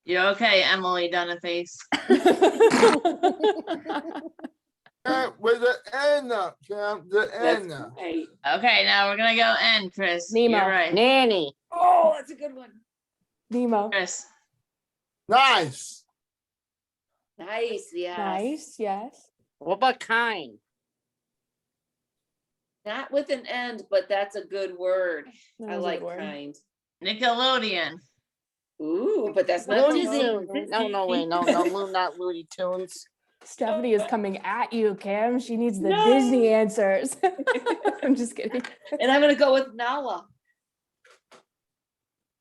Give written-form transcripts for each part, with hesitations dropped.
You're okay, Emily Donaface. With the N, Kim, the That's N. right. Okay, now we're gonna go N, Chris. Nemo. You're right. Nanny. Oh, that's a good one. Nemo. Chris. Nice. Nice, yes. Nice, yes. What about kind? Not with an end, but that's a good word. That I was a like good word. kind. Nickelodeon. Ooh, but that's not Looney Disney. Tunes. No, wait, no, not Looney Tunes. Stephanie is coming at you, Kim. She needs the No. Disney answers. I'm just kidding. And I'm gonna go with Nala.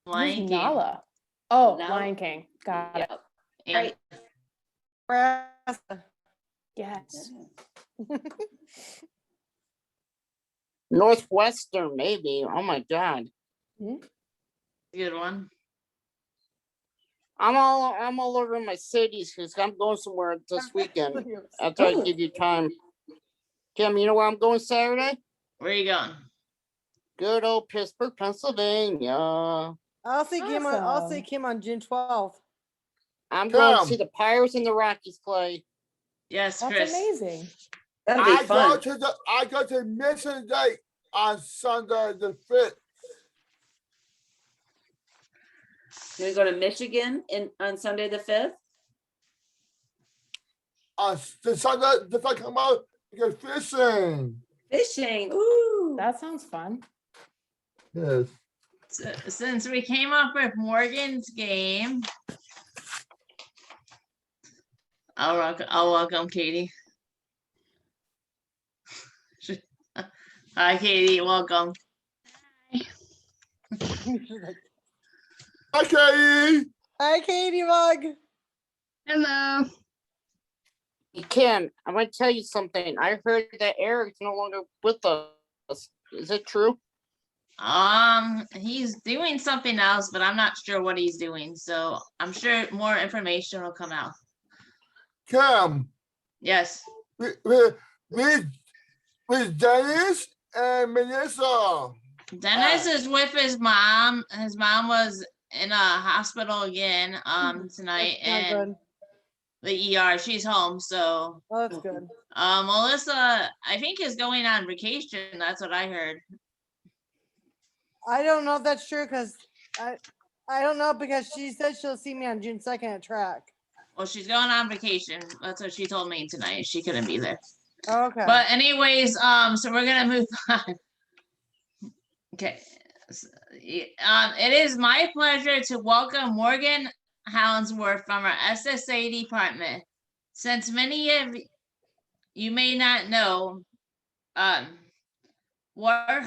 Lion Who's King. Nala? Oh, Nala. Lion King. Got it. Yep. And Right. Yes. Northwestern, maybe. Oh my God. good one. I'm all over my cities because I'm going somewhere this weekend. I'll try to give you time. Kim, you know where I'm going Saturday? Where are you going? Good old Pittsburgh, Pennsylvania. I'll see Kim on. I'll see Awesome. Kim on June 12th. I'm going to Kim. see the Pirates and the Rockies play. Yes, That's Chris. amazing. That'll be fun. I go to Mission Day on Sunday the 5th. You're gonna go to Michigan on Sunday the 5th? The Sunday the 5th come out to go fishing. Fishing. Ooh. That sounds fun. Yes. Since we came up with Morgan's game, I'll welcome Katie. Hi, Katie. Welcome. Hi, Katie. Hi, Katie Mug. Hello. Kim, I'm going to tell you something. I heard that Eric's no longer with us. Is it true? He's doing something else, but I'm not sure what he's doing. So I'm sure more information will come out. Kim. Yes. With Dennis and Melissa. Dennis is with his mom. His mom was in a hospital again tonight, That's not and good. the ER. She's home, so Oh, that's good. Melissa, I think, is going on vacation. That's what I heard. I don't know if that's true because I don't know because she said she'll see me on June 2nd at track. Well, she's going on vacation. That's what she told me tonight. She couldn't be there. Oh, okay. But anyways, so we're gonna move on. Okay. It is my pleasure to welcome Morgan Hollandsworth from our SSA department. Since many of you may not know, what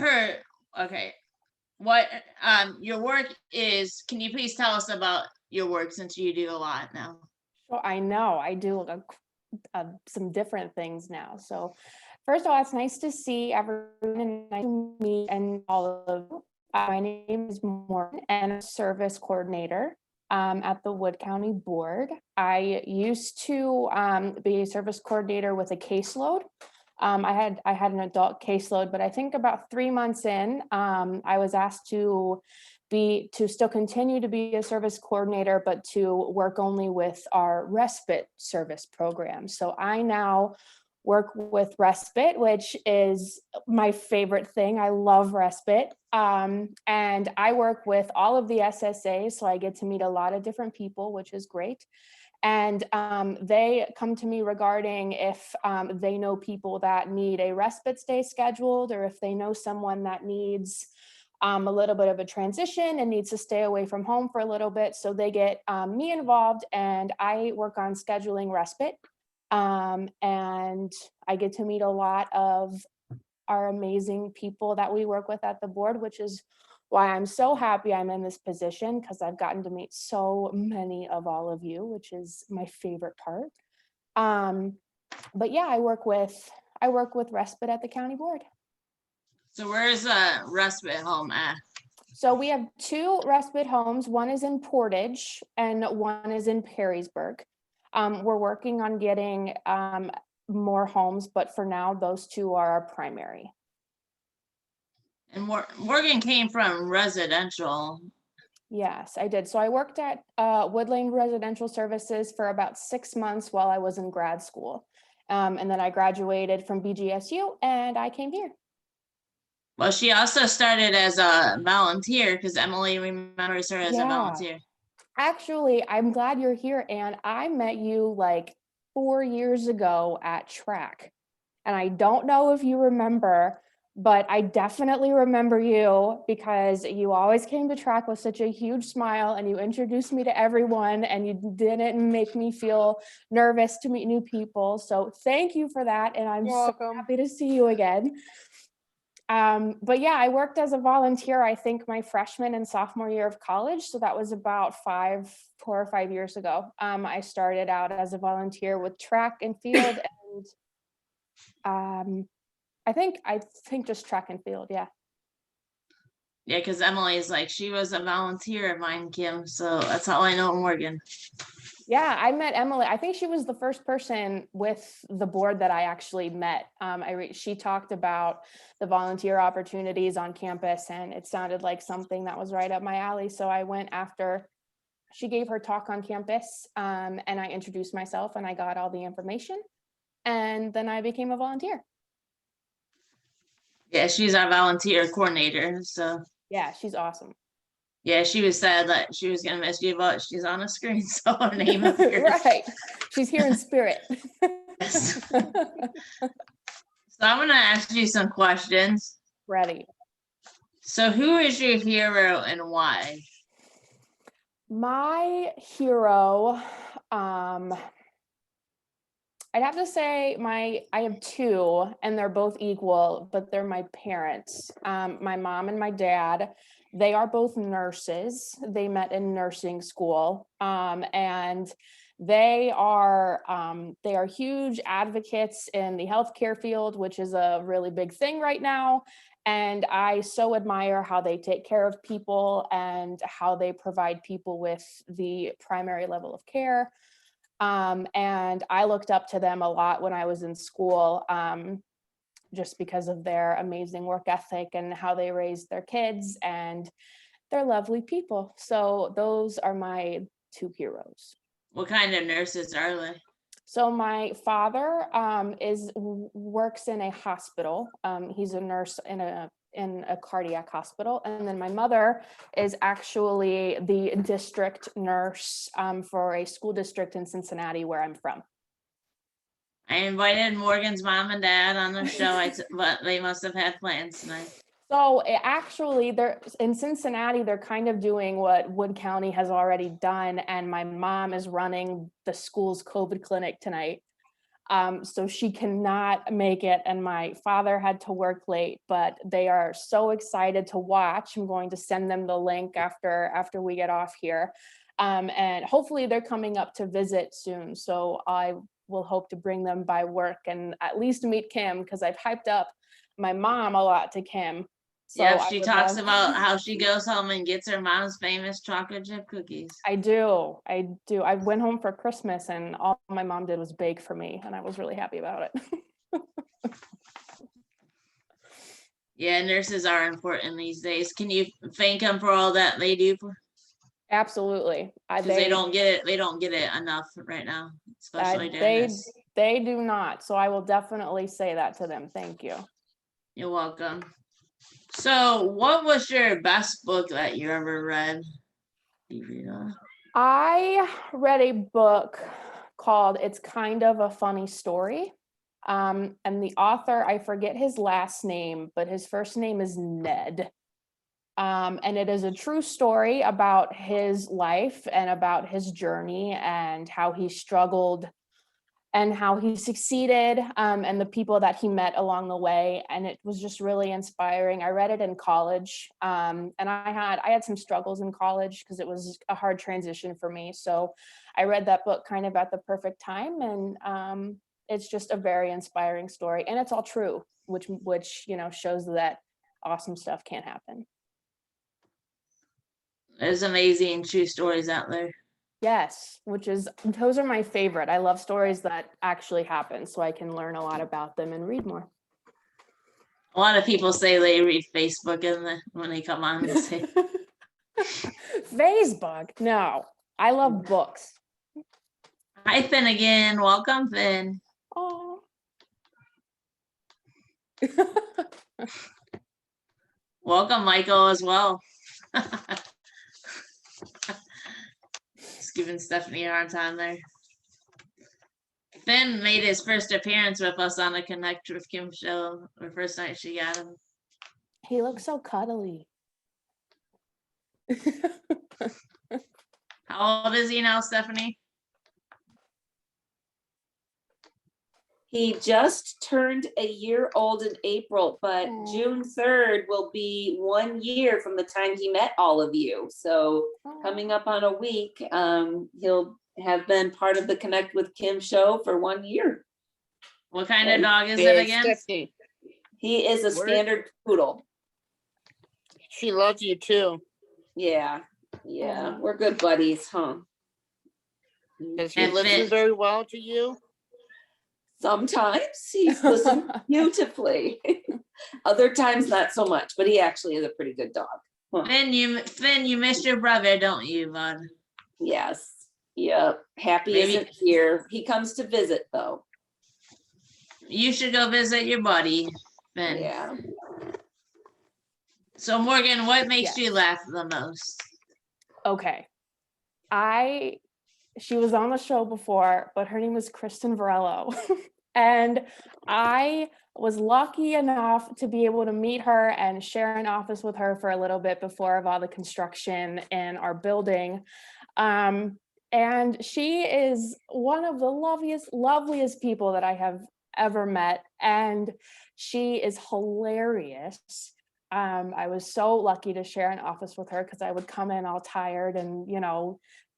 your work is. Can you please tell us about your work, since you do a lot now? So I know I do some different things now. So first of all, it's nice to see everyone and nice to meet and all of you. My name is Morgan and I'm a service coordinator at the Wood County Board. I used to be a service coordinator with a caseload. I had an adult caseload, but I think about 3 months in, I was asked to still continue to be a service coordinator, but to work only with our respite service program. So I now work with Respite, which is my favorite thing. I love Respite. And I work with all of the SSAs, so I get to meet a lot of different people, which is great. And they come to me regarding if they know people that need a respite stay scheduled, or if they know someone that needs a little bit of a transition and needs to stay away from home for a little bit. So they get me involved, and I work on scheduling respite. And I get to meet a lot of our amazing people that we work with at the board, which is why I'm so happy I'm in this position, because I've gotten to meet so many of all of you, which is my favorite part. But yeah, I work with Respite at the county board. So where's Respite home at? So we have 2 respite homes. One is in Portage and one is in Perrysburg. We're working on getting more homes, but for now, those 2 are our primary. And Morgan came from residential. Yes, I did. So I worked at Woodland Residential Services for about 6 months while I was in grad school. And then I graduated from BGSU and I came here. Well, she also started as a volunteer because Emily remembers her as a Yeah. volunteer. Actually, I'm glad you're here. And I met you like 4 years ago at track. And I don't know if you remember, but I definitely remember you because you always came to track with such a huge smile and you introduced me to everyone and you didn't make me feel nervous to meet new people. So thank you for that. And I'm You're so welcome. happy to see you again. But yeah, I worked as a volunteer, I think my freshman and sophomore year of college. So that was about 4 or 5 years ago. I started out as a volunteer with track and field and I think just track and field. Yeah. Yeah, because Emily's like, she was a volunteer of mine, Kim. So that's how I know Morgan. Yeah, I met Emily. I think she was the first person with the board that I actually met. She talked about the volunteer opportunities on campus, and it sounded like something that was right up my alley. So I went after she gave her talk on campus, and I introduced myself, and I got all the information, and then I became a volunteer. Yeah, she's our volunteer coordinator. So Yeah, she's awesome. yeah, she was sad that she was gonna miss you, but she's on the screen, so her name appears. Right, she's here in spirit. Yes. So I'm gonna ask you some questions. Ready. So who is your hero and why? My hero, I'd have to say I have two and they're both equal, but they're my parents. My mom and my dad, they are both nurses. They met in nursing school, and they are huge advocates in the healthcare field, which is a really big thing right now. And I so admire how they take care of people and how they provide people with the primary level of care. And I looked up to them a lot when I was in school, just because of their amazing work ethic and how they raised their kids, and they're lovely people. So those are my two heroes. What kind of nurses are they? So my father works in a hospital. He's a nurse in a cardiac hospital. And then my mother is actually the district nurse for a school district in Cincinnati, where I'm from. I invited Morgan's mom and dad on the show, but they must have had plans tonight. So actually, they're in Cincinnati, they're kind of doing what Wood County has already done. And my mom is running the school's COVID clinic tonight. So she cannot make it. And my father had to work late, but they are so excited to watch. I'm going to send them the link after we get off here. And hopefully they're coming up to visit soon. So I will hope to bring them by work and at least meet Kim, because I've hyped up my mom a lot to Kim. So yeah, she talks about how she goes home and gets her mom's famous chocolate chip cookies. I do. I went home for Christmas and all my mom did was bake for me, and I was really happy about it. Yeah, nurses are important these days. Can you thank them for all that they do? Absolutely. They don't get it enough right now, especially during this. They do not. So I will definitely say that to them. Thank you. You're welcome. So what was your best book that you ever read? I read a book called It's Kind of a Funny Story. And the author, I forget his last name, but his first name is Ned. And it is a true story about his life and about his journey and how he struggled and how he succeeded, and the people that he met along the way. And it was just really inspiring. I read it in college, and I had some struggles in college because it was a hard transition for me. So I read that book kind of at the perfect time, and it's just a very inspiring story. And it's all true, which shows that awesome stuff can happen. There's amazing true stories out there. Yes, those are my favorite. I love stories that actually happen, so I can learn a lot about them and read more. A lot of people say they read Facebook when they come on and say. Facebook? No, I love books. Hi, Finn again. Welcome, Finn. Oh. Welcome, Michael, as well. Just giving Stephanie a hard time there. Finn made his first appearance with us on the Konnect with Kim show the first night she got him. He looks so cuddly. How old is he now, Stephanie? He just turned a year old in April, but Aw. June 3rd will be 1 year from the time he met all of you. So coming up on a week, he'll have been part of the Konnect with Kim show for 1 year. What kind of And dog is it Big again? Stephanie, He is a Where- standard poodle. she loves you too. Yeah, we're good buddies, huh? Does he And listen Finn- very well to you? Sometimes he's listened beautifully. Other times not so much, but he actually is a pretty good dog. Huh. Finn, you missed your brother, don't you, bud? Yes. Yep. Happy Maybe- isn't here. He comes to visit though. You should go visit your buddy, Finn. Yeah. So Morgan, what makes Yes. you laugh the most? Okay. She was on the show before, but her name was Kristen Varello. And I was lucky enough to be able to meet her and share an office with her for a little bit before of all the construction in our building. And she is one of the loveliest people that I have ever met. And she is hilarious. I was so lucky to share an office with her because I would come in all tired and,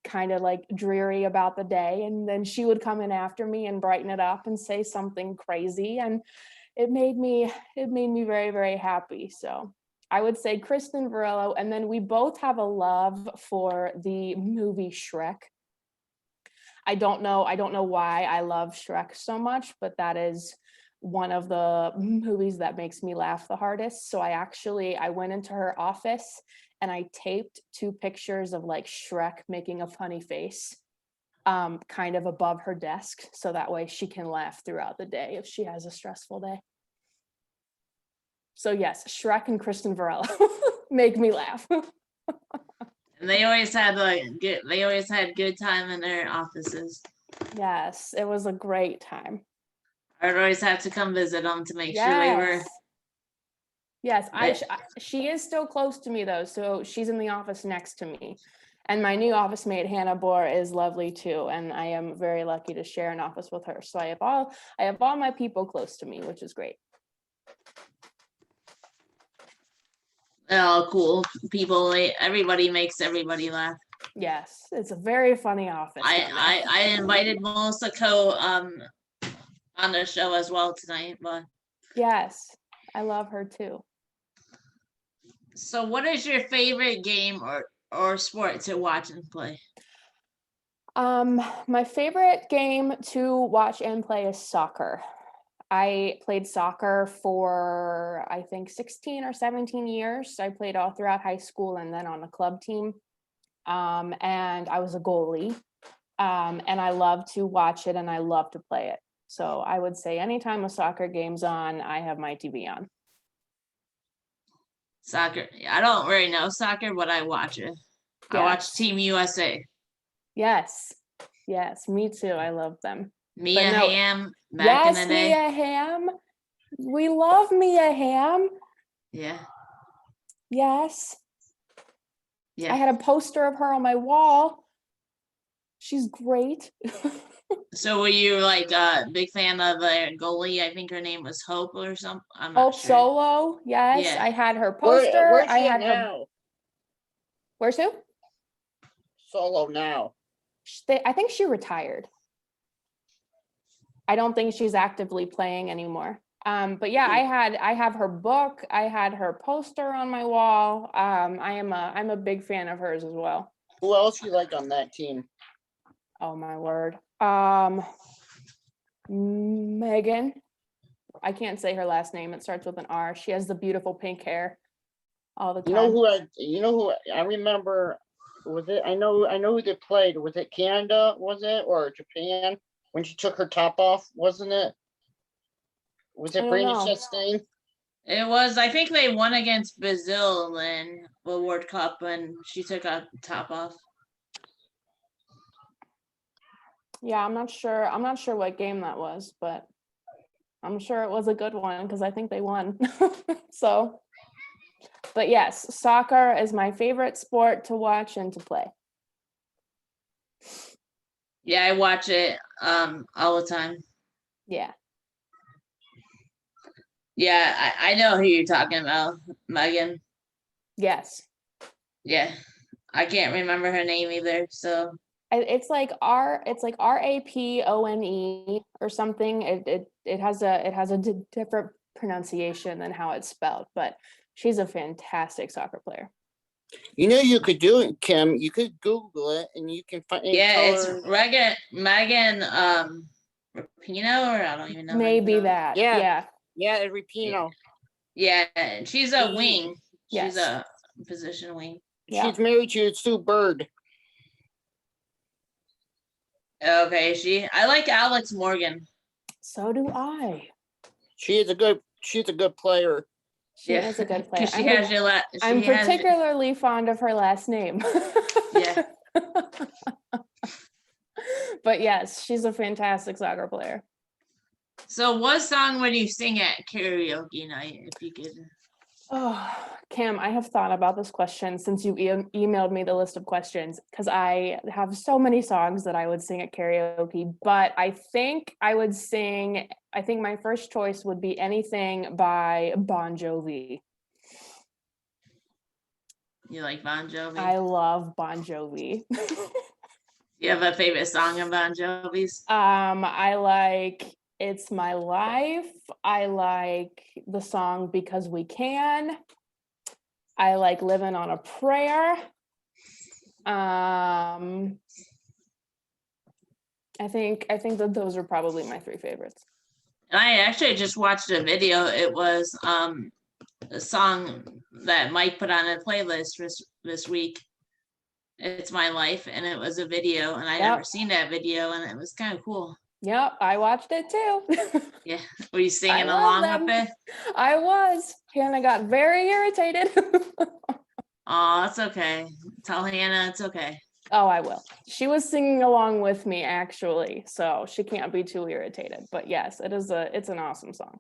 kind of like dreary about the day. And then she would come in after me and brighten it up and say something crazy. And it made me very, very happy. So I would say Kristen Varello. And then we both have a love for the movie Shrek. I don't know why I love Shrek so much, but that is one of the movies that makes me laugh the hardest. So I went into her office and I taped 2 pictures of like Shrek making a funny face kind of above her desk. So that way she can laugh throughout the day if she has a stressful day. So yes, Shrek and Kristen Varello make me laugh. And they always had good time in their offices. Yes, it was a great time. I'd always have to come visit them to make sure they were. Yes, she is still close to me though, so she's in the office next to me. And my new office mate, Hannah Bohr, is lovely too, and I am very lucky to share an office with her. So I have all my people close to me, which is great. Oh, cool people. Everybody makes everybody laugh. Yes, it's a very funny office. down there. I invited Melissa Coe on the show as well tonight, but Yes, I love her too. so what is your favorite game or sport to watch and play? My favorite game to watch and play is soccer. I played soccer for I think 16 or 17 years. I played all throughout high school and then on a club team. And I was a goalie. And I love to watch it and I love to play it. So I would say anytime a soccer game's on, I have my TV on. Soccer. I don't really know soccer, but I watch it. I watch Yes. Team USA. Yes, me too. I love them. Mia no- Hamm back in the day. Mia Hamm. We love Mia Hamm. Yeah. Yes. Yeah. I had a poster of her on my wall. She's great. So were you like a big fan of a goalie? I think her name was Hope or something. I'm not Hope sure. Solo. Yes. Yeah. I had her poster. Where's I she had her. now? Where's who? Solo now. I think she retired. I don't think she's actively playing anymore. But yeah, I have her book. I had her poster on my wall. I'm a big fan of hers as well. Who else you like on that team? Oh my word. Megan. I can't say her last name. It starts with an R. She has the beautiful pink hair all the time. You know who I remember Was it? I know who they played. Was it Canada? Was it or Japan? When she took her top off, wasn't it? Was I it don't Brandy know. Chastain? It was, I think they won against Brazil in the World Cup when she took a top off. Yeah, I'm not sure. I'm not sure what game that was, but I'm sure it was a good one because I think they won. So, but yes, soccer is my favorite sport to watch and to play. Yeah, I watch it all the time. Yeah. Yeah, I know who you're talking about, Megan. Yes. Yeah, I can't remember her name either. So It's like Rapone or something. It has a different pronunciation than how it's spelled, but she's a fantastic soccer player. You know, you could do it, Kim. You could Google it, and you can find. yeah, tell it's her- Megan Rapinoe, or I don't even know. how to Maybe pronounce it. that. Yeah. Yeah. Yeah, Rapino. Yeah, she's a wing. She's Yes. a position wing. Yeah. She's married to Sue Bird. Okay, I like Alex Morgan. So do I. She's a good player. She is a good player. Because she has your I'm particularly fond of her last name. Yeah. But yes, she's a fantastic soccer player. So what song would you sing at karaoke night if you could? Oh, Kim, I have thought about this question since you emailed me the list of questions because I have so many songs that I would sing at karaoke, but I think my first choice would be anything by Bon Jovi. You like Bon Jovi? I love Bon Jovi. You have a favorite song of Bon Jovi's? I like It's My Life. I like the song Because We Can. I like Living on a Prayer. I think that those are probably my three favorites. I actually just watched a video. It was a song that Mike put on a playlist this week. It's My Life, and it was a video, and I never seen that video, and it was kind of cool. Yep, I watched it too. Yeah, were you singing love along them. with it? I was. Hannah got very irritated. Oh, it's okay. Tell Hannah it's okay. Oh, I will. She was singing along with me actually, so she can't be too irritated. But yes, it's an awesome song.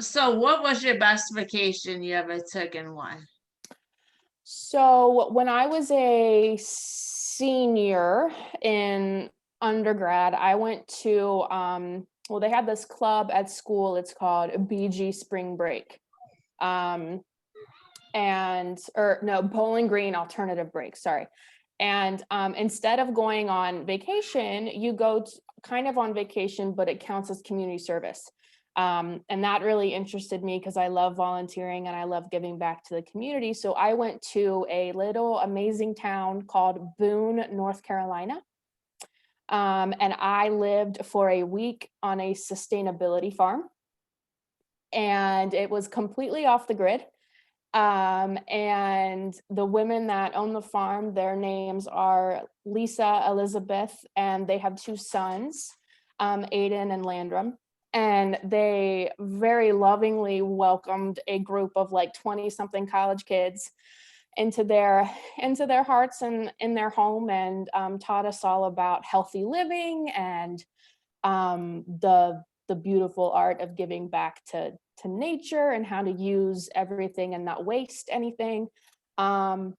So what was your best vacation you ever took and why? So when I was a senior in undergrad, I went to they had this club at school. It's called BG Spring Break. Bowling Green Alternative Break, sorry. And instead of going on vacation, you go kind of on vacation, but it counts as community service. And that really interested me because I love volunteering and I love giving back to the community. So I went to a little amazing town called Boone, North Carolina. And I lived for a week on a sustainability farm. And it was completely off the grid. And the women that own the farm, their names are Lisa, Elizabeth, and they have two sons, Aiden and Landrum. And they very lovingly welcomed a group of like 20 something college kids into their hearts and in their home, and taught us all about healthy living and the beautiful art of giving back to nature and how to use everything and not waste anything. And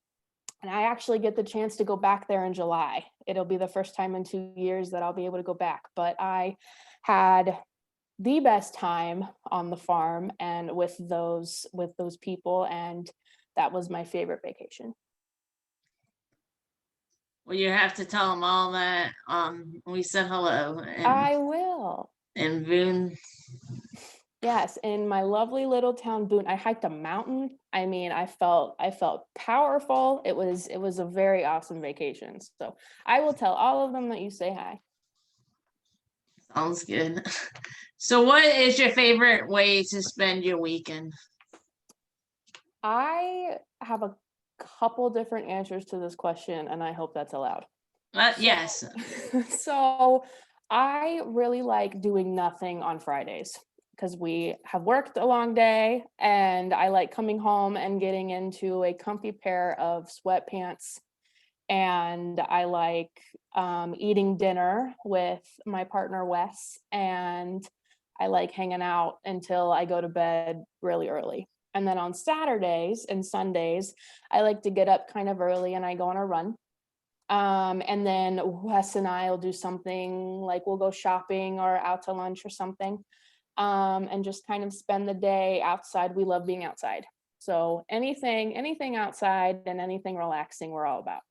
I actually get the chance to go back there in July. It'll be the first time in 2 years that I'll be able to go back, but I had the best time on the farm and with those people, and that was my favorite vacation. Well, you have to tell them all that we said hello. I will. In Boone. Yes, in my lovely little town Boone, I hiked a mountain. I mean, I felt powerful. It was a very awesome vacation. So I will tell all of them that you say hi. Sounds good. So what is your favorite way to spend your weekend? I have couple different answers to this question, and I hope that's allowed. Yes. So I really like doing nothing on Fridays because we have worked a long day, and I like coming home and getting into a comfy pair of sweatpants, and I like eating dinner with my partner Wes, and I like hanging out until I go to bed really early. And then on Saturdays and Sundays, I like to get up kind of early and I go on a run. And then Wes and I will do something like we'll go shopping or out to lunch or something, and just kind of spend the day outside. We love being outside. So anything outside and anything relaxing, we're all about.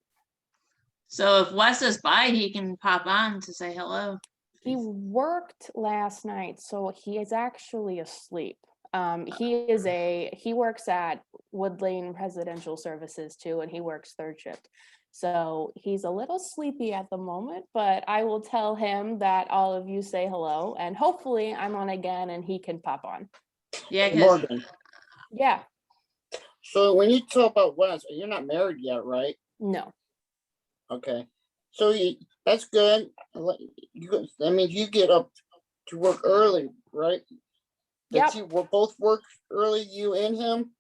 So if Wes is by, he can pop on to say hello. He worked last night, so he is actually asleep. He works at Wood Lane Residential Services too, and he works third shift. So he's a little sleepy at the moment, but I will tell him that all of you say hello, and hopefully I'm on again and he can pop on. Yeah, 'cause Morgan, Yeah, so when you talk about Wes, you're not married yet, right? no. Okay. So that's good. That means you get up to work early, right? Yep. You will both work early, you and him?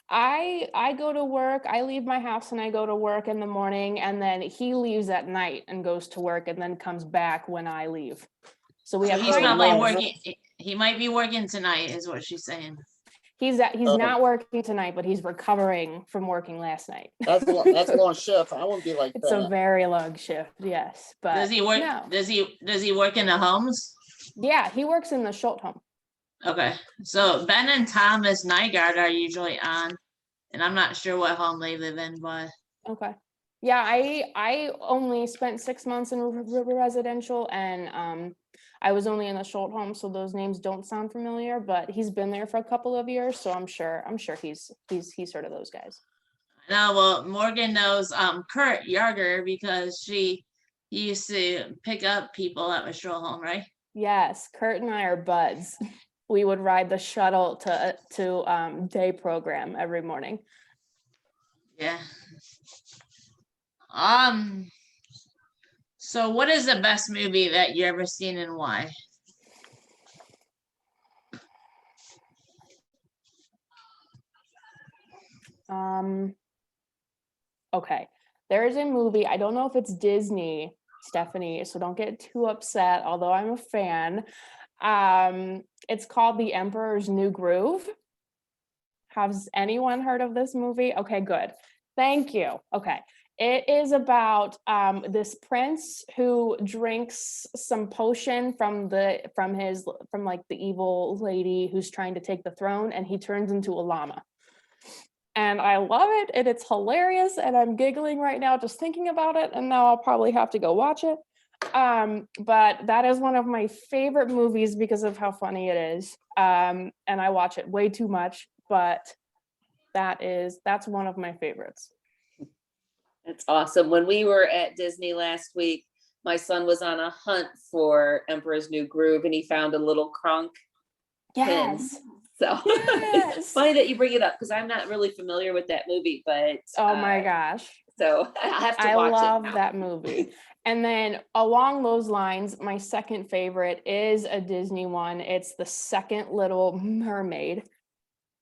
I go to work, I leave my house and I go to work in the morning, and then he leaves at night and goes to work and then comes back when I leave. So we so have he's kind of probably like- working. He might be working tonight, is what she's saying. He's Oh. not working tonight, but he's recovering from working last night. That's a long shift. I wouldn't be like It's a that. very long shift, yes, but Does he work? no. Does he work in the homes? Yeah, he works in the Schultz home. Okay, so Ben and Thomas Nygaard are usually on, and I'm not sure what home they live in, but Okay. Yeah, I only spent 6 months in residential, and I was only in the Schultz home, so those names don't sound familiar, but he's been there for a couple of years, so I'm sure he's sort of those guys. no. Well, Morgan knows Kurt Yarger because he used to pick up people at Mistral Home, right? Yes, Kurt and I are buds. We would ride the shuttle to day program every morning. Yeah. So what is the best movie that you ever seen and why? Okay, there is a movie, I don't know if it's Disney, Stephanie, so don't get too upset, although I'm a fan. It's called The Emperor's New Groove. Has anyone heard of this movie? Okay, good. Thank you. Okay. It is about this prince who drinks some potion from like the evil lady who's trying to take the throne, and he turns into a llama. And I love it, and it's hilarious, and I'm giggling right now just thinking about it, and now I'll probably have to go watch it. But that is one of my favorite movies because of how funny it is. And I watch it way too much, but that's one of my favorites. That's awesome. When we were at Disney last week, my son was on a hunt for Emperor's New Groove, and he found a little Kronk pin. So Yes. it's funny that you bring it up because I'm not really familiar with that movie, but Oh my gosh. so I have to I watch love it now. that movie. And then along those lines, my second favorite is a Disney one. It's The Second Little Mermaid.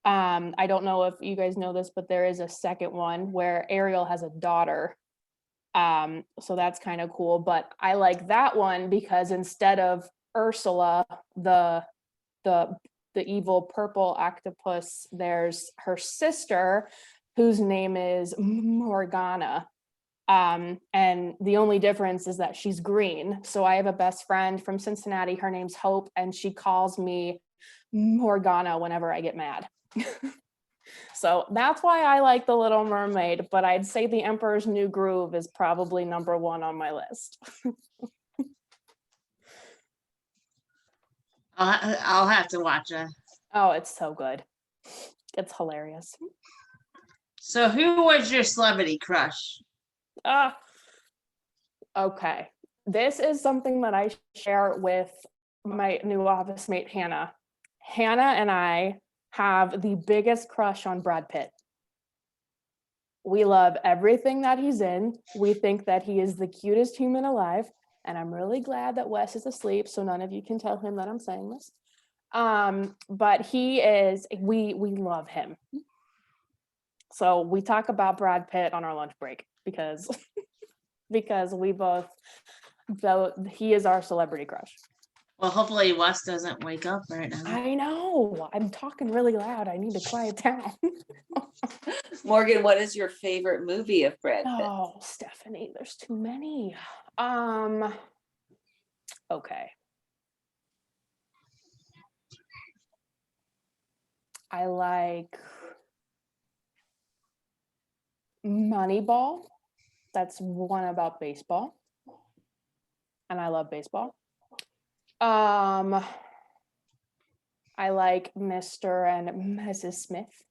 I don't know if you guys know this, but there is a second one where Ariel has a daughter. So that's kind of cool. But I like that one because instead of Ursula, the evil purple octopus, there's her sister, whose name is Morgana. And the only difference is that she's green. So I have a best friend from Cincinnati. Her name's Hope, and she calls me Morgana whenever I get mad. So that's why I like The Little Mermaid, but I'd say The Emperor's New Groove is probably number one on my list. I'll have to watch it. Oh, it's so good. It's hilarious. So who was your celebrity crush? Okay. This is something that I share with my new office mate, Hannah. Hannah and I have the biggest crush on Brad Pitt. We love everything that he's in. We think that he is the cutest human alive. And I'm really glad that Wes is asleep, so none of you can tell him that I'm saying this. But he is, we love him. So we talk about Brad Pitt on our lunch break because we both, though he is our celebrity crush. Well, hopefully Wes doesn't wake up right now. I know, I'm talking really loud. I need to quiet down. Morgan, what is your favorite movie of Brad Pitt? Oh, Stephanie, there's too many. Okay. I like Moneyball. That's one about baseball. And I love baseball. I like Mr. and Mrs. Smith.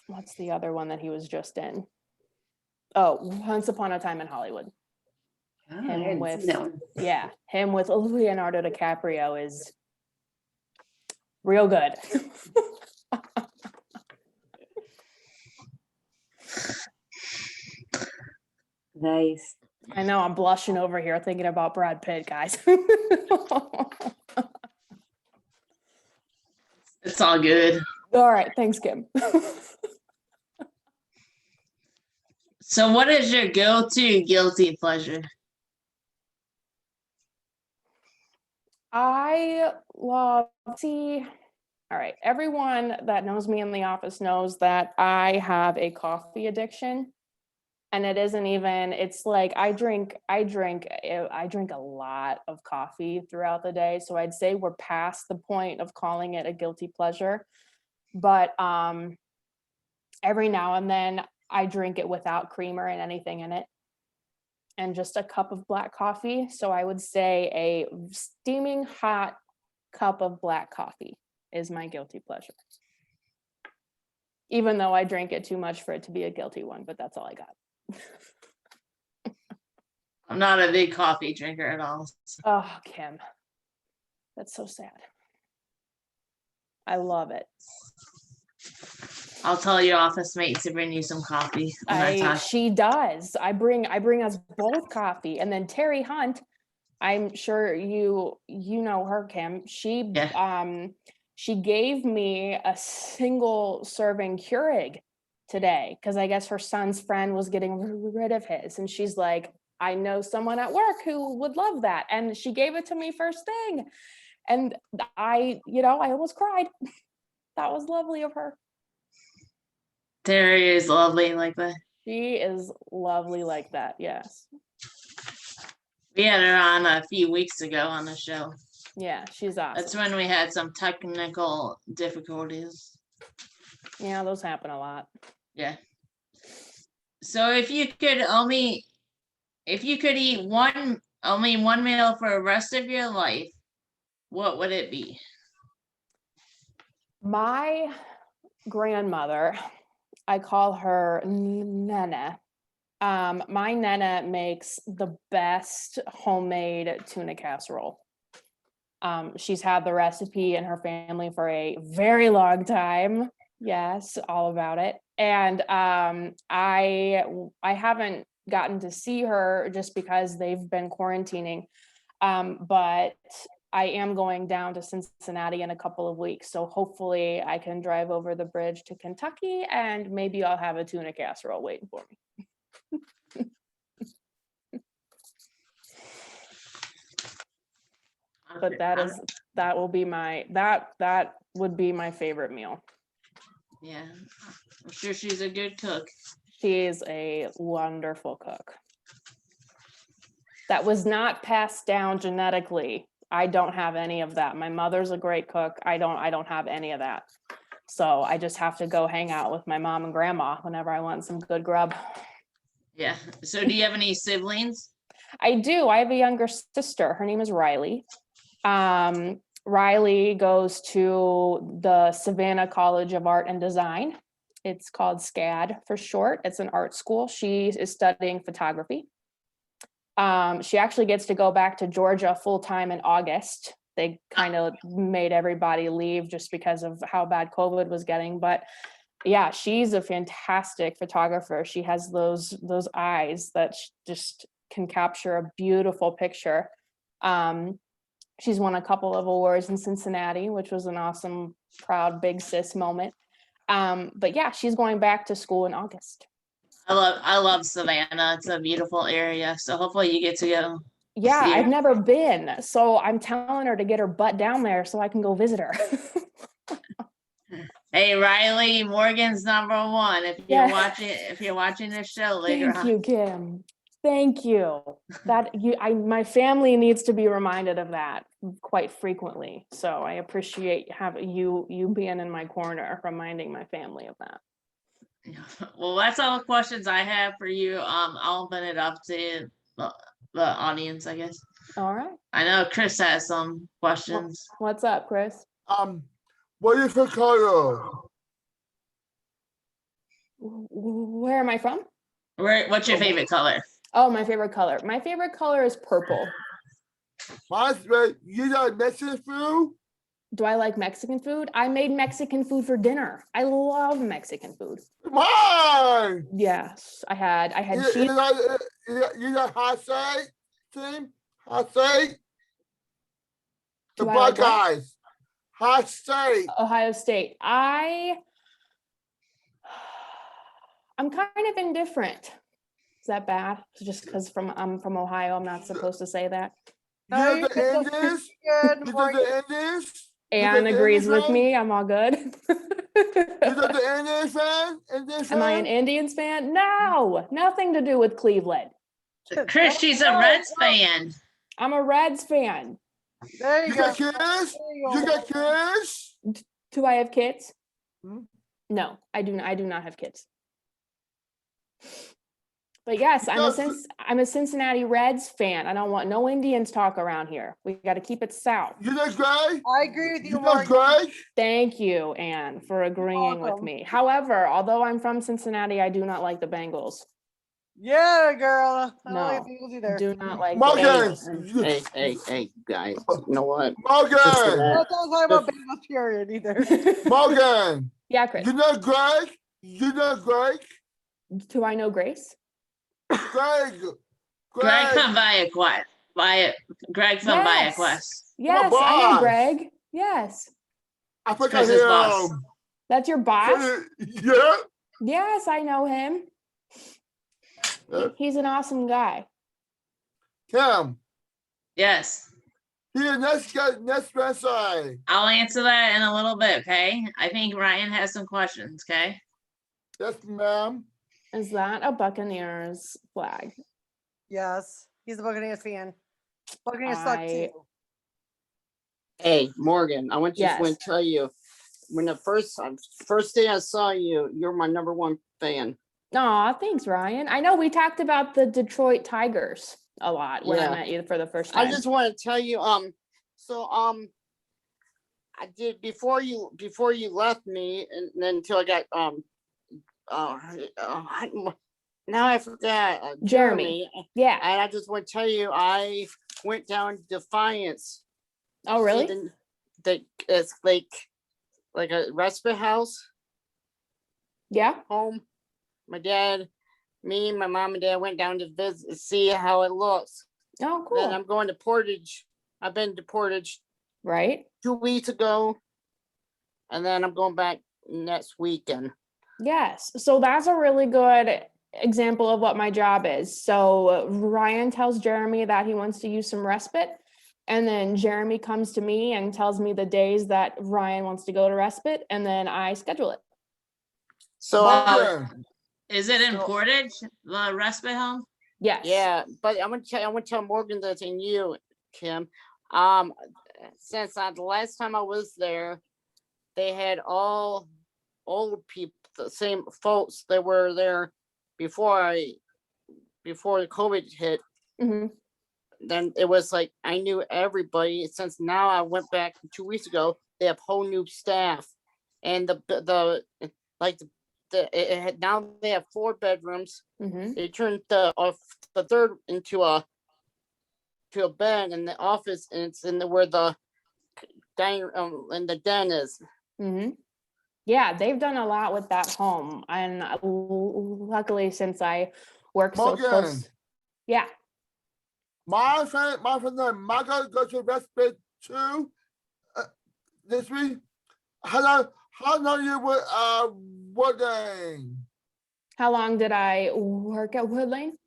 What's the other one that he was just in? Oh, Once Upon a Time in Hollywood. Oh, I Him hadn't with, seen that one. yeah, him with Leonardo DiCaprio is real good. Nice. I know, I'm blushing over here thinking about Brad Pitt, guys. It's all good. All right, thanks, Kim. So what is your go-to guilty pleasure? I love, all right, everyone that knows me in the office knows that I have a coffee addiction. And it isn't even, it's like I drink a lot of coffee throughout the day. So I'd say we're past the point of calling it a guilty pleasure. But every now and then I drink it without creamer and anything in it. And just a cup of black coffee. So I would say a steaming hot cup of black coffee is my guilty pleasure. Even though I drink it too much for it to be a guilty one, but that's all I got. I'm not a big coffee drinker at all. Oh, Kim, that's so sad. I love it. I'll tell your office mate to bring you some coffee. She does. I bring us both coffee, and then Terry Hunt. I'm sure you know her, Kim. She gave me a single serving Keurig today because I guess her son's friend was getting rid of his, and she's like, I know someone at work who would love that, and she gave it to me first thing, and I almost cried. That was lovely of her. Terry is lovely like that. She is lovely like that. Yes. We had her on a few weeks ago on the show. Yeah, she's awesome. That's when we had some technical difficulties. Yeah, those happen a lot. Yeah. So if you could eat only one meal for the rest of your life, what would it be? My grandmother, I call her Nana. My Nana makes the best homemade tuna casserole. She's had the recipe in her family for a very long time. Yes, all about it. And I haven't gotten to see her just because they've been quarantining. But I am going down to Cincinnati in a couple of weeks. So hopefully I can drive over the bridge to Kentucky and maybe I'll have a tuna casserole waiting for me. But that would be my favorite meal. Yeah, I'm sure she's a good cook. She is a wonderful cook. That was not passed down genetically. I don't have any of that. My mother's a great cook. I don't have any of that. So I just have to go hang out with my mom and grandma whenever I want some good grub. Yeah. So do you have any siblings? I do. I have a younger sister. Her name is Riley. Riley goes to the Savannah College of Art and Design. It's called SCAD for short. It's an art school. She is studying photography. She actually gets to go back to Georgia full time in August they kind of made everybody leave just because of how bad COVID was getting. But yeah, she's a fantastic photographer. She has those eyes that just can capture a beautiful picture. She's won a couple of awards in Cincinnati, which was an awesome, proud big sis moment. But yeah, she's going back to school in August. I love Savannah. It's a beautiful area. So hopefully you get to go. Yeah, see her. I've never been, so I'm telling her to get her butt down there so I can go visit her. Hey, Riley, Morgan's number one. Yeah. If you're watching this show later Thank on. you, Kim. Thank you. My family needs to be reminded of that quite frequently. So I appreciate having you being in my corner, reminding my family of that. Well, that's all the questions I have for you. I'll open it up to the audience, I guess. All right. I know Chris has some questions. What's up, Chris? What is your color? Where am I from? What's your favorite color? Oh, my favorite color. My favorite color is purple. Mine's red. You like Mexican food? Do I like Mexican food? I made Mexican food for dinner. I love Mexican food. Come on! Yes, I had You cheese. like hot steak? Team? Hot steak? The Do I like what? Buckeyes. Hot steak. Ohio State. I'm kind of indifferent. Is that bad? Just because I'm from Ohio, I'm not supposed to say that. You No, know you're the good. Indians? Good You know morning. the Indians? Anne agrees with me. I'm all good. You know the Indians fan? Indians Am I an fan? Indians fan? No, nothing to do with Cleveland. Chris, she's a Reds fan. I'm a Reds fan. There you You go. got kids? There you You go. got kids? Do I have kids? Hmm? No, I do not have kids. But yes, I'm a Cincinnati Reds fan. I don't want no Indians talk around here. We got to keep it south. You know Greg? I agree with you, You know Morgan. Greg? Thank you, Anne, for agreeing with welcome. me. However, although I'm from Cincinnati, I do not like the Bengals. Yeah, girl. I don't No, like Eagles either. do not like the Morgan! Bengals. Hey, guys, you know what? Morgan! I don't talk about Bengals period either. Morgan! Yeah, Chris. You know Greg? You know Greg? Do I know Grace? Greg! Greg from Greg from Yes. ViaQuest. Yes, I know boss. Greg. Yes. I think I Chris's hear boss. him. That's your boss? Yeah. Yes, I know him. He's an awesome guy. Kim. Yes. Here, next website. I'll answer that in a little bit, okay? I think Ryan has some questions, okay? Yes, ma'am. Is that a Buccaneers flag? Yes, he's a Buccaneers fan. Buccaneers suck too. Hey, Morgan, I want Yes. to tell you, when the first day I saw you, you're my number one fan. Aw, thanks, Ryan. I know we talked about the Detroit Tigers a lot when I Yeah. met you for the first time. I just want to tell you, I did before you left me, and then until I got now I forgot Jeremy. Yeah. and I just want to tell you, I went down to Defiance. Oh, really? It's like a respite house Yeah. home. My dad, me, my mom and dad went down to visit, see how it looks. Oh, Then cool. I'm going to Portage. I've been to Portage Right? 2 weeks ago, and then I'm going back next weekend. Yes. So that's a really good example of what my job is. So Ryan tells Jeremy that he wants to use some respite. And then Jeremy comes to me and tells me the days that Ryan wants to go to respite. And then I schedule it. So Morgan. Is it in So- Portage, the respite home? Yes. yeah, but I'm gonna tell Morgan that and you, Kim. Since the last time I was there, they had all old people, the same folks that were there before the COVID hit. Mhm. Then it was like I knew everybody. Since now I went back 2 weeks ago, they have whole new staff, and now they have 4 bedrooms. Mhm. They turned the third into a bed in the office, and it's in where the dining and the den is. Hmm. Yeah, they've done a lot with that home, and luckily, since I work so Morgan. close, yeah. My friend named Michael goes to Respite too this week. How long you were working? How long did I work at Wood Lane?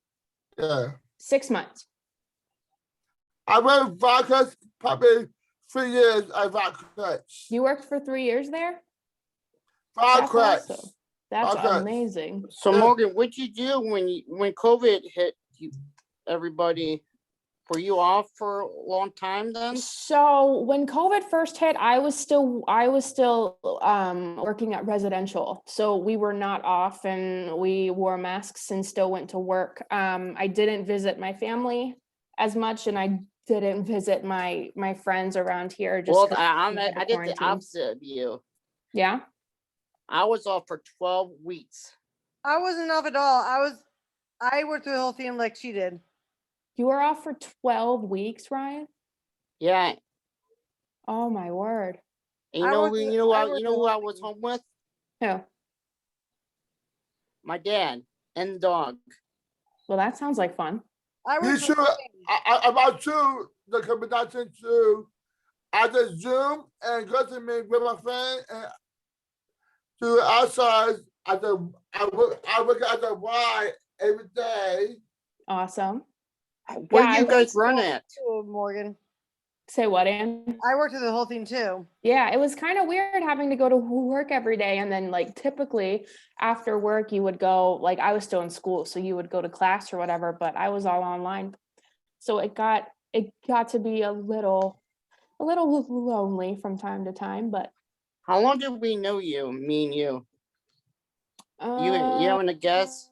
Yeah. 6 months. I worked vodka probably 3 years at vodka. You worked for 3 years there? Vodka. awesome. That's Okay. amazing. So Yeah. Morgan, what'd you do when COVID hit you? Everybody, were you off for a long time then? So when COVID first hit, I was still working at residential. So we were not off and we wore masks and still went to work. I didn't visit my family as much, and I didn't visit my friends around here. Just Well, 'cause I we had to did the quarantine. opposite of you. Yeah. I was off for 12 weeks. I wasn't off at all. I worked through the whole thing like she did. You were off for 12 weeks, Ryan? Yeah. Oh my word. And I you know worked who the- you know I who worked you the know who whole I was thing. home with? Yeah. My dad and the dog. Well, that sounds like fun. I You worked should. the whole thing. About you, the combination too. I just Zoom and go to me with my friend and to outside. I work at the Y every day. Awesome. Where Yeah, do you I guys run at? Too, Morgan. Say what, Ann? I worked through the whole thing too. Yeah, it was kind of weird having to go to work every day. And then like typically after work, you would go, like I was still in school, so you would go to class or whatever, but I was all online. So it got to be a little lonely from time to time, but How long did we know you? Me and you. You uh, having a guess?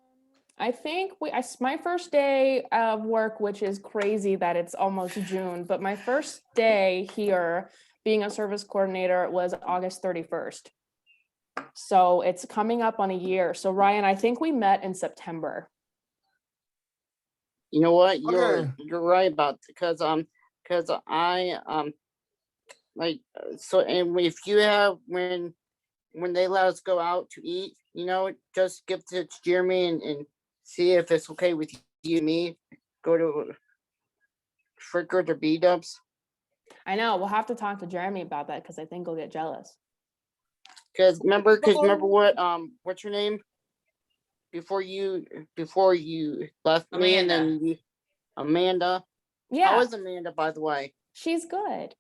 I think my first day of work, which is crazy that it's almost June, but my first day here being a service coordinator was August 31st. So it's coming up on a year. So Ryan, I think we met in September. You know what? Okay. You're right about because I like so, and if you have when they let us go out to eat, just give it to Jeremy and see if it's okay with you and me. Go to Frickers or B-dubs. I know we'll have to talk to Jeremy about that because I think he'll get jealous. Because remember what's your name? Before you left me, and then Amanda. Yeah, How is Amanda, by the way? she's good.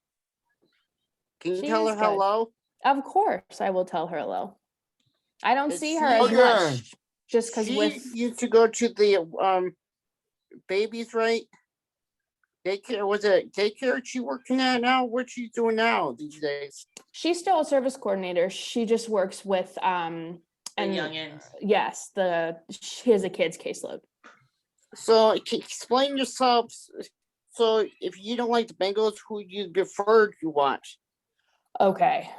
Can you She tell is her good. hello? Of course, I will tell her hello. I don't Is see she- her as Okay. much just because She with used to go to the babies, right? Daycare, was it daycare she working at now? What's she doing now these days? she's still a service coordinator. She just works with The and youngins. yes, she has a kid's caseload. So explain yourself. So if you don't like the Bengals, who you prefer to watch? Okay.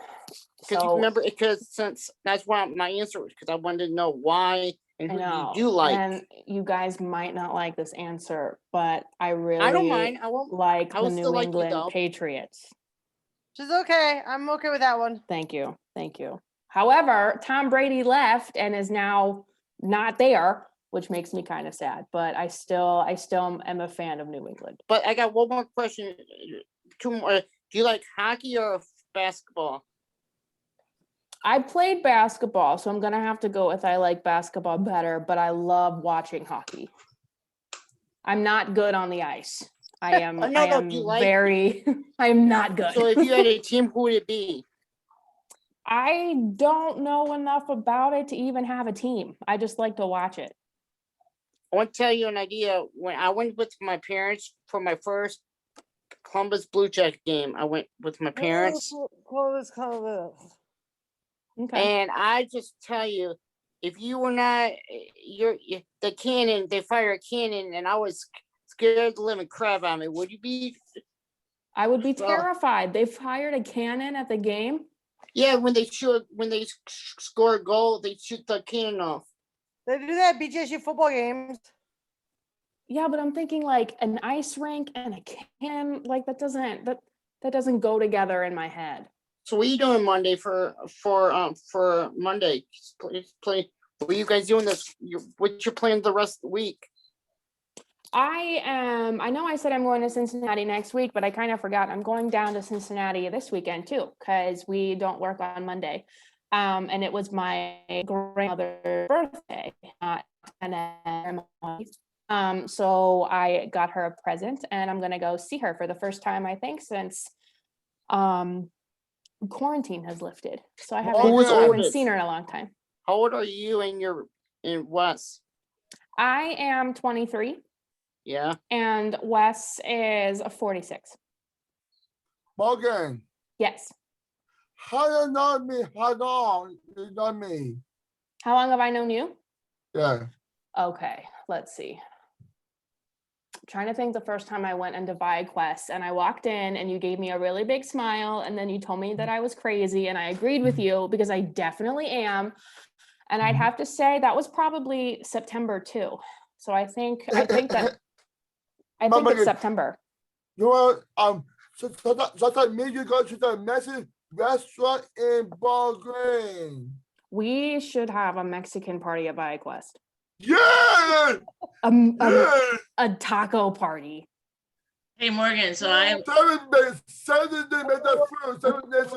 Because you So remember, because since that's why my answer was, because I wanted to know why and I who know, you do like. and you guys might not like this answer, but I really I don't mind. I won't. like I the would New still like you, England though. Patriots. Which is okay. I'm okay with that one. Thank you. Thank you. However, Tom Brady left and is now not there, which makes me kind of sad, but I still am a fan of New England. But I got one more question. 2 more. Do you like hockey or basketball? I played basketball, so I'm gonna have to go with I like basketball better, but I love watching hockey. I'm not good on the ice. I am No, I no, am do you like- very I'm not good. So if you had a team, who would it be? I don't know enough about it to even have a team. I just like to watch it. I want to tell you an idea. When I went with my parents for my first Columbus Blue Jacket game, I went with my parents. Close. Okay. And I just tell you, if you were not, the cannon, they fire a cannon, and I was scared the living crap out of me. Would you be? I would be Well- terrified. They fired a cannon at the game. Yeah, when they score a goal, they shoot the cannon off. They do that at BJSU football games. Yeah, but I'm thinking like an ice rink and a cannon, like that That doesn't go together in my head. So what are you doing Monday for Monday? Play. What are you guys doing what's your plan the rest of the week? I know I said I'm going to Cincinnati next week, but I kind of forgot. I'm going down to Cincinnati this weekend too, because we don't work on Monday. And it was my grandmother's birthday, so I got her a present and I'm gonna go see her for the first time, I think, since quarantine has lifted. So I haven't seen her in a long time. How old are you and Wes? I am 23. Yeah. And Wes is 46. Morgan, Yes. how you know me? How long you know me? How long have I known you? Yeah. Okay, let's see. I'm trying to think the first time I went into ViQuest and I walked in and you gave me a really big smile and then you told me that I was crazy and I agreed with you because I definitely am. And I'd have to say that was probably September too. So I think it's September. You know, so me you go to the Mexican restaurant in Ball Green. We should have a Mexican party at ViQuest. Yeah! A taco party. Hey, Morgan, so I'm, 7 days make that food. 7 days.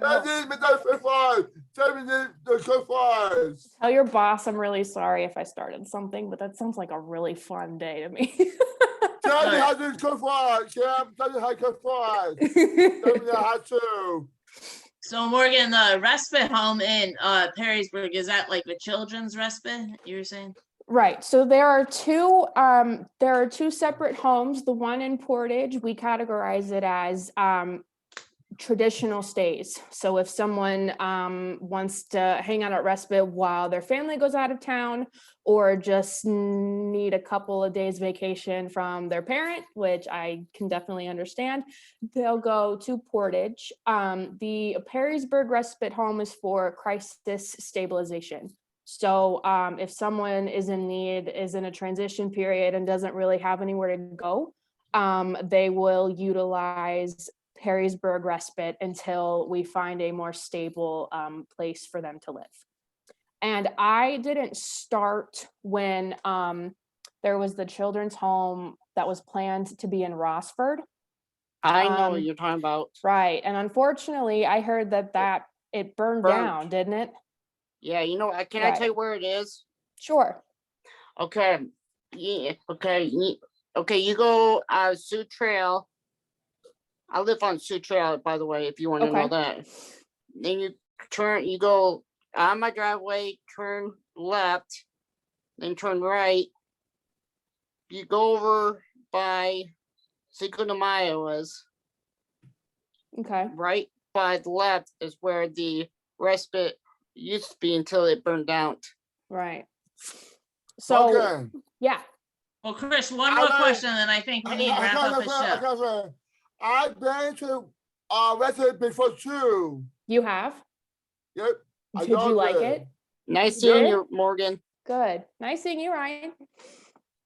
7 days make that food fries. 7 days the cook fries. Tell your boss I'm really sorry if I started something, but that sounds like a really fun day to me. Tell me how to cook fries. Yeah, tell you how to cook fries. Tell me how to. so Morgan, the respite home in Perrysburg, is that like the children's respite you were saying? Right. So there are two separate homes. The one in Portage, we categorize it as traditional stays. So if someone wants to hang out at respite while their family goes out of town or just need a couple of days vacation from their parent, which I can definitely understand, they'll go to Portage. The Perrysburg respite home is for crisis stabilization. So if someone is in a transition period and doesn't really have anywhere to go, they will utilize Perrysburg respite until we find a more stable place for them to live. And I didn't start when there was the children's home that was planned to be in Rossford. I know what you're talking about. Right. And unfortunately, I heard that it burned down, didn't it? Yeah, you know, can I tell you where it is? Sure. Okay. Yeah. Okay. Okay. You go Sioux Trail. I live on Sioux Trail, by the way, if you want to know that. Then you go on my driveway, turn left, then turn right. You go over by Cinco de Mayo is. Okay. Right by the left is where the respite used to be until it burned down. Right. So, Okay. yeah. Well, Chris, one more question, and I think we need to wrap up the show. I've been to respite before too. You have? Yep. Did you like it? Nice seeing you, Morgan. Good. Nice seeing you, Ryan.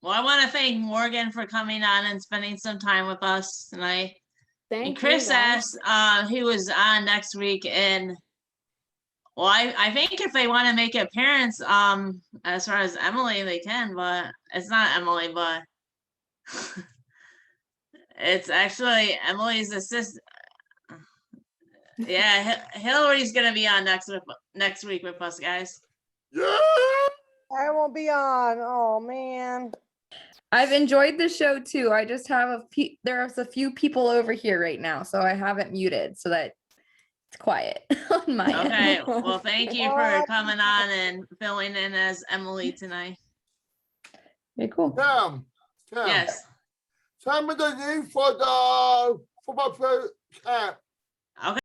Well, I want to thank Morgan for coming on and spending some time with us tonight. Thank and Chris you, asked who was on next week, and well, I think if they want to make an appearance, as far as Emily, they can, but it's not Emily, but it's actually Emily's assistant. Yeah, Hillary's gonna be on next week with us, guys. Yeah. I won't be on. Oh man. I've enjoyed the show too. I just have there's a few people over here right now, so I haven't muted so that it's quiet on my end. Okay, well, thank you for coming on and filling in as Emily tonight. Okay, cool. Tim. Yes. Tell me the name for the football player camp.